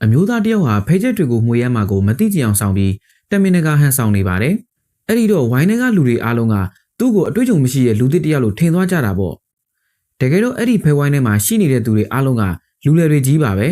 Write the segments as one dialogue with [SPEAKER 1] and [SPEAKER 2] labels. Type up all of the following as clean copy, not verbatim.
[SPEAKER 1] အမျိုးသားတယောက်ဟာဖဲချက်တွေကိုမှွေရမ်းမှာကိုမသိကြအောင်ဆောင်ပြီးတမင်တကာဟန်ဆောင်နေပါတယ်။အဲ့ဒီတော့ဝိုင်းထဲကလူတွေအားလုံးကသူ့ကိုအတွေ့အကြုံမရှိတဲ့လူသစ်တယောက်လို့ထင်သွားကြတာပေါ့။တကယ်တော့အဲ့ဒီဖဲဝိုင်းထဲမှာရှိနေတဲ့သူတွေအားလုံးကလူလယ်တွေကြီးပါပဲ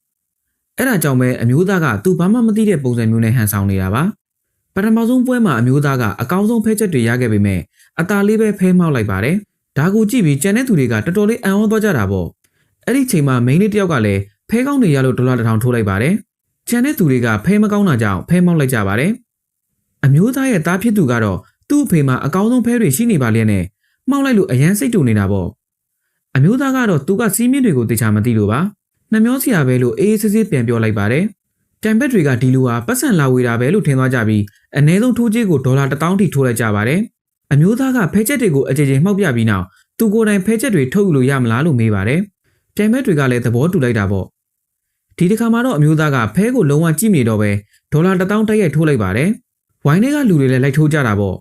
[SPEAKER 1] ။အဲ့ဒါကြောင့်ပဲအမျိုးသားကသူဘာမှမသိတဲ့ပုံစံမျိုးနဲ့ဟန်ဆောင်နေတာပါ။ပထမဆုံးပွဲမှာအမျိုးသားကအကောင်းဆုံးဖဲချက်တွေရခဲ့ပေမဲ့အသာလေးပဲဖဲမောက်လိုက်ပါတယ်။ဒါကိုကြည့်ပြီးကျန်တဲ့သူတွေကတော်တော်လေးအံ့ဩသွားကြတာပေါ့။အဲ့ဒီချိန်မှာမိန်းလေးတယောက်ကလည်းဖဲကောင်းတွေရလို့$1000ထိုးလိုက်ပါတယ်။ကျန်တဲ့သူတွေကဖဲမကောင်းတာကြောင့်ဖဲမောက်လိုက်ကြပါတယ်။အမျိုးသားရဲ့သားဖြစ်သူကတော့သူ့အဖေမှာအကောင်းဆုံးဖဲတွေရှိနေပါလျက်နဲ့မှောက်လိုက်လို့အရန်စိတ်တူနေတာပေါ့။အမျိုးသားကတော့သူကစီးမြင့်တွေကိုတေချာမသိလို့ပါ။နှမျောစရာပဲလို့အေးအေးဆေးဆေးပြန်ပြောလိုက်ပါတယ်။တန်ဘက်တွေကဒီလူဟာပတ်စံလာဝေတာပဲလို့ထင်သွားကြပြီးအနည်းဆုံးထိုးကြေးကို$1000ထိထိုးလိုက်ကြပါတယ်။အမျိုးသားကဖဲချက်တွေကိုအကြိမ်ကြိမ်မှောက်ပြပြီးနောက်သူကိုယ်တိုင်ဖဲချက်တွေထုတ်ယူလို့ရမလားလို့မေးပါတယ်။တန်ဘက်တွေကလည်းသဘောတူလိုက်တာပေါ့။ဒီတစ်ခါမှာတော့အမျိုးသားကဖဲကိုလုံးဝကြည့်မနေတော့ပဲ$1000တိုက်ရိုက်ထိုးလိုက်ပါတယ်။ဝိုင်းထဲကလူတွေလည်းလိုက်ထိုးကြတာပေါ့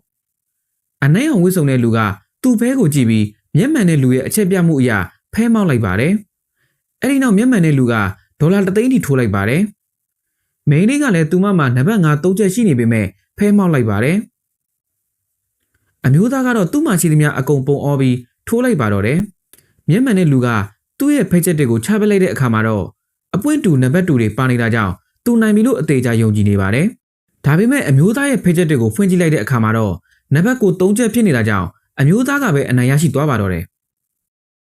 [SPEAKER 1] ။အနိုင်အောင်ဝှစ်စုံတဲ့လူကသူ့ဖဲကိုကြည့်ပြီးမျက်မှန်တဲ့လူရဲ့အချက်ပြမှုအရာဖဲမောက်လိုက်ပါတယ်။အဲ့ဒီနောက်မျက်မှန်တဲ့လူက$1,000,000ထိထိုးလိုက်ပါတယ်။မိန်းလေးကလည်းသူမမှာနံပါတ်5 3ချက်ရှိနေပေမဲ့ဖဲမောက်လိုက်ပါတယ်။အမျိုးသားကတော့သူ့မှာရှိသမျှအကုန်ပုံအောပြီးထိုးလိုက်ပါတော့တယ်။မျက်မှန်တဲ့လူကသူ့ရဲ့ဖဲချက်တွေကိုချပလိုက်တဲ့အခါမှာတော့အပွင့်တူနံပါတ်2တွေပါနေတာကြောင့်သူနိုင်ပြီလို့အသေးချာယုံကြည်နေပါတယ်။ဒါပေမဲ့အမျိုးသားရဲ့ဖဲချက်တွေကိုဖွင့်ကြည့်လိုက်တဲ့အခါမှာတော့နံပါတ်ကို3ချက်ဖြစ်နေတာကြောင့်အမျိုးသားကပဲအနိုင်ရရှိသွားပါတော့တယ်။